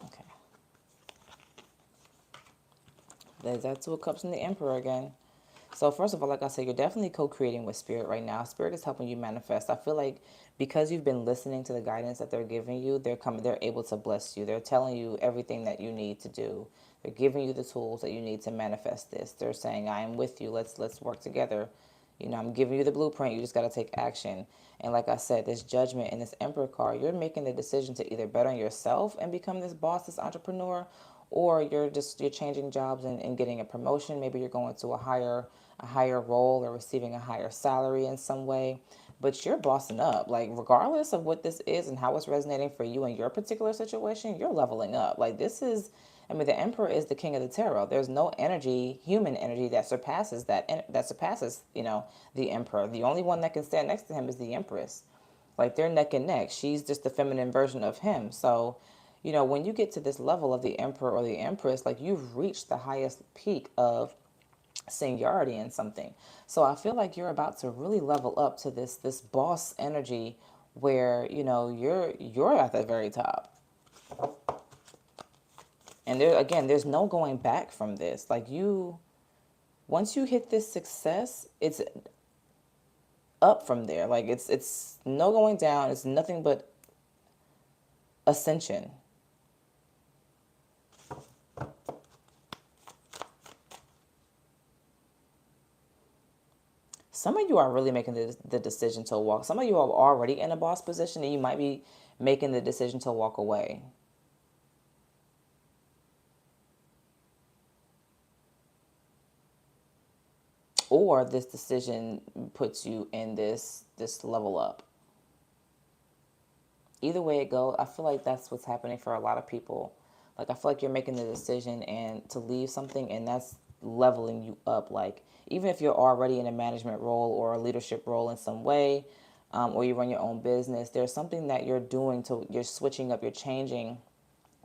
Okay. There's that Two of Cups and the Emperor again. So first of all, like I said, you're definitely co-creating with spirit right now. Spirit is helping you manifest. I feel like because you've been listening to the guidance that they're giving you, they're able to bless you. They're telling you everything that you need to do. They're giving you the tools that you need to manifest this. They're saying, "I am with you. Let's work together." I'm giving you the blueprint. You just got to take action. And like I said, this judgment and this emperor card, you're making the decision to either bet on yourself and become this boss, this entrepreneur, or you're changing jobs and getting a promotion. Maybe you're going to a higher role or receiving a higher salary in some way. But you're bossing up. Like regardless of what this is and how it's resonating for you in your particular situation, you're leveling up. Like this is I mean, the emperor is the king of the tarot. There's no energy, human energy, that surpasses the emperor. The only one that can stand next to him is the empress. Like they're neck and neck. She's just the feminine version of him. So, when you get to this level of the emperor or the empress, like you've reached the highest peak of seniority in something. So I feel like you're about to really level up to this boss energy where, you're at the very top. And there's no going back from this. Like once you hit this success, it's up from there. Like it's no going down. It's nothing but ascension. Some of you are really making the decision to walk. Some of you are already in a boss position and you might be making the decision to walk away. Or this decision puts you in this level up. Either way it goes, I feel like that's what's happening for a lot of people. Like I feel like you're making the decision and to leave something, and that's leveling you up. Like even if you're already in a management role or a leadership role in some way, or you run your own business, there's something that you're doing to you're switching up, you're changing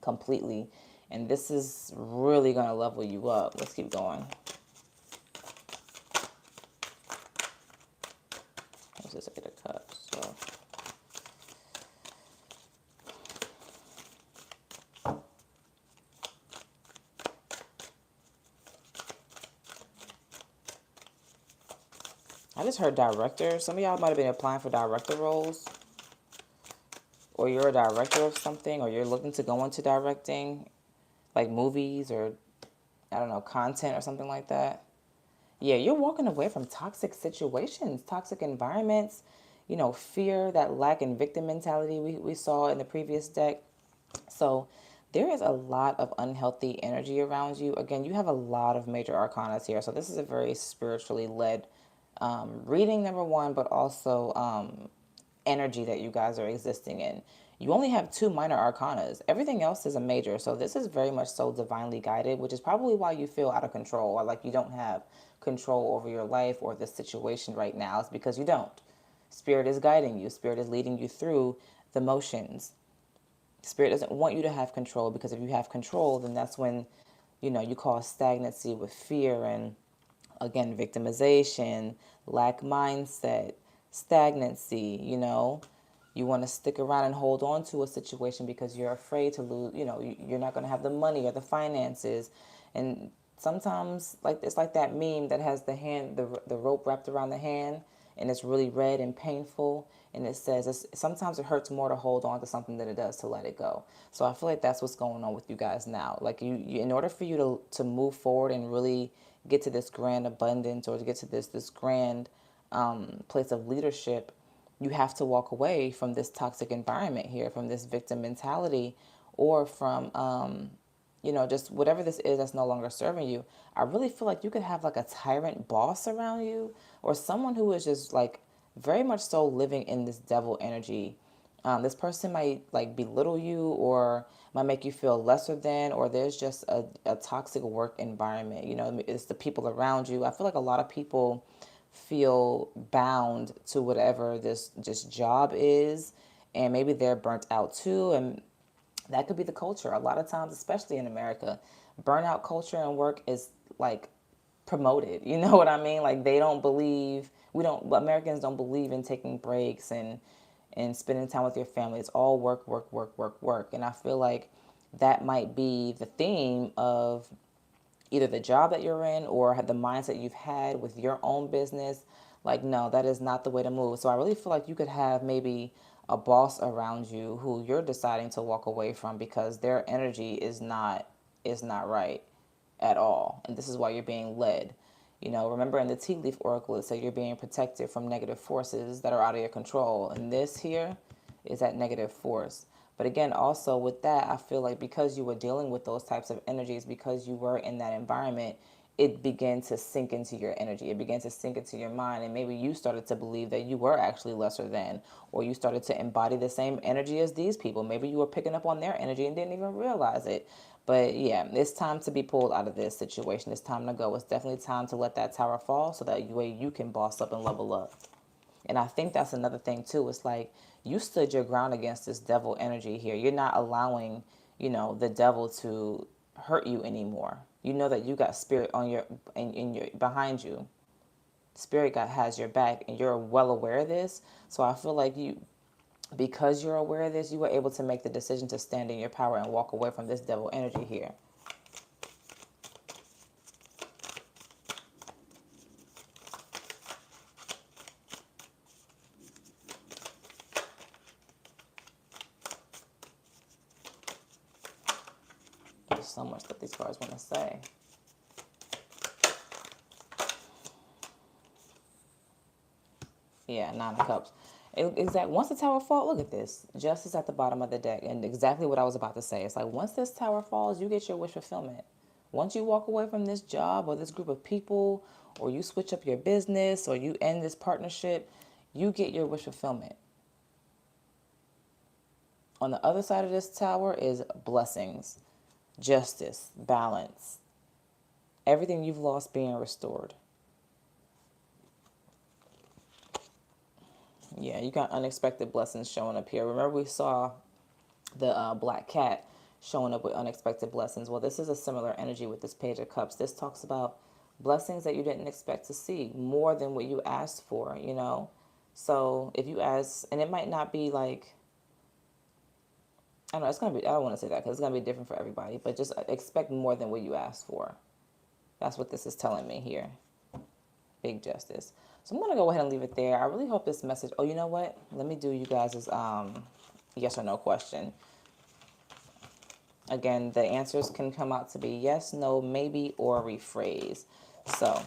completely, and this is really gonna level you up. Let's keep going. What's this? Eight of Cups. So. I just heard director. Some of y'all might have been applying for director roles, or you're a director of something, or you're looking to go into directing, like movies or, I don't know, content or something like that. Yeah, you're walking away from toxic situations, toxic environments, fear, that lack and victim mentality we saw in the previous deck. So there is a lot of unhealthy energy around you. Again, you have a lot of major arcanas here. So this is a very spiritually led reading, number one, but also energy that you guys are existing in. You only have two minor arcanas. Everything else is a major. So this is very much so divinely guided, which is probably why you feel out of control or like you don't have control over your life or this situation right now. It's because you don't. Spirit is guiding you. Spirit is leading you through the motions. Spirit doesn't want you to have control, because if you have control, then that's when, you cause stagnancy with fear and, again, victimization, lack mindset, stagnancy. You want to stick around and hold on to a situation because you're afraid to lose, you're not going to have the money or the finances. And sometimes, like it's like that meme that has the rope wrapped around the hand, and it's really red and painful, and it says sometimes it hurts more to hold on to something than it does to let it go. So I feel like that's what's going on with you guys now. Like you in order for you to move forward and really get to this grand abundance, or to get to this grand place of leadership, you have to walk away from this toxic environment here, from this victim mentality, or from just whatever this is that's no longer serving you. I really feel like you could have like a tyrant boss around you, or someone who is just like very much so living in this devil energy. This person might like belittle you, or might make you feel lesser than, or there's just a toxic work environment. It's the people around you. I feel like a lot of people feel bound to whatever this just job is, and maybe they're burnt out too, and that could be the culture. A lot of times, especially in America, burnout culture and work is like promoted. You know what I mean? Like Americans don't believe in taking breaks and spending time with your family. It's all work, work, work, work, work. And I feel like that might be the theme of either the job that you're in or the mindset you've had with your own business. Like, no, that is not the way to move. So I really feel like you could have maybe a boss around you who you're deciding to walk away from because their energy is not right at all. And this is why you're being led. Remember in the tea leaf oracle, it said you're being protected from negative forces that are out of your control. And this here is that negative force. But again, also with that, I feel like because you were dealing with those types of energies, because you were in that environment, it began to sink into your energy. It began to sink into your mind. And maybe you started to believe that you were actually lesser than, or you started to embody the same energy as these people. Maybe you were picking up on their energy and didn't even realize it. But yeah, it's time to be pulled out of this situation. It's time to go. It's definitely time to let that tower fall so that way you can boss up and level up. And I think that's another thing too. It's like you stood your ground against this devil energy here. You're not allowing, the devil to hurt you anymore. You know that you got spirit on in your behind you. Spirit God has your back, and you're well aware of this. So I feel like because you're aware of this, you were able to make the decision to stand in your power and walk away from this devil energy here. There's so much that these cards want to say. Yeah, Nine of Cups. Exactly. Once the tower falls, look at this. Justice at the bottom of the deck. And exactly what I was about to say. It's like once this tower falls, you get your wish fulfillment. Once you walk away from this job or this group of people, or you switch up your business, or you end this partnership, you get your wish fulfillment. On the other side of this tower is blessings, justice, balance, everything you've lost being restored. Yeah, you got unexpected blessings showing up here. Remember we saw the black cat showing up with unexpected blessings. Well, this is a similar energy with this Page of Cups. This talks about blessings that you didn't expect to see, more than what you asked for. So if you ask, and it might not be like, I don't know, it's going to be, I don't want to say that because it's going to be different for everybody, but just expect more than what you asked for. That's what this is telling me here. Big justice. So I'm going to go ahead and leave it there. I really hope this message, oh, you know what? Let me do you guys' yes or no question. Again, the answers can come out to be yes, no, maybe, or rephrase. So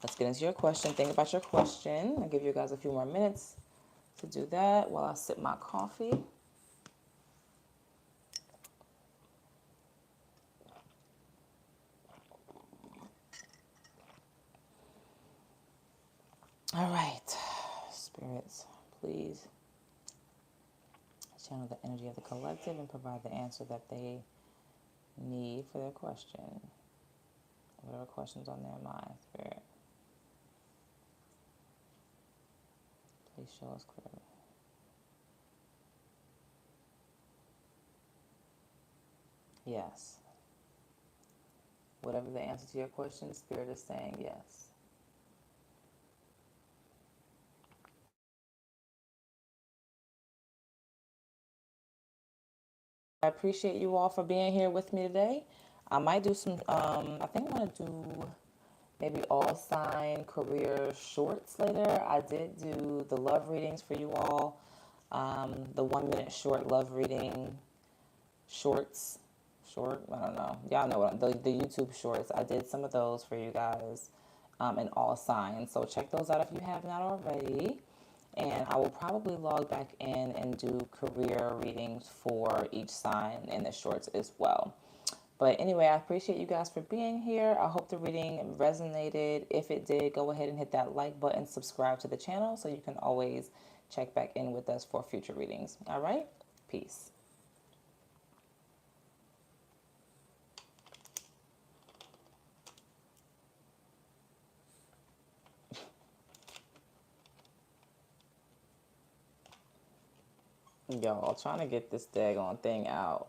let's get into your question. Think about your question. I'll give you guys a few more minutes to do that while I sip my coffee. All right, spirits, please channel the energy of the collective and provide the answer that they need for their question. Whatever questions on their mind, spirit. Please show us clearly. Yes. Whatever the answer to your question, spirit is saying yes. I appreciate you all for being here with me today. I might do some, I think I'm going to do maybe all sign career shorts later. I did do the love readings for you all, the 1 minute short love reading shorts. Short, I don't know. Y'all know what the YouTube shorts. I did some of those for you guys in all signs. So check those out if you have not already. And I will probably log back in and do career readings for each sign in the shorts as well. But anyway, I appreciate you guys for being here. I hope the reading resonated. If it did, go ahead and hit that like button, subscribe to the channel so you can always check back in with us for future readings. All right? Peace. Y'all, trying to get this daggone thing out.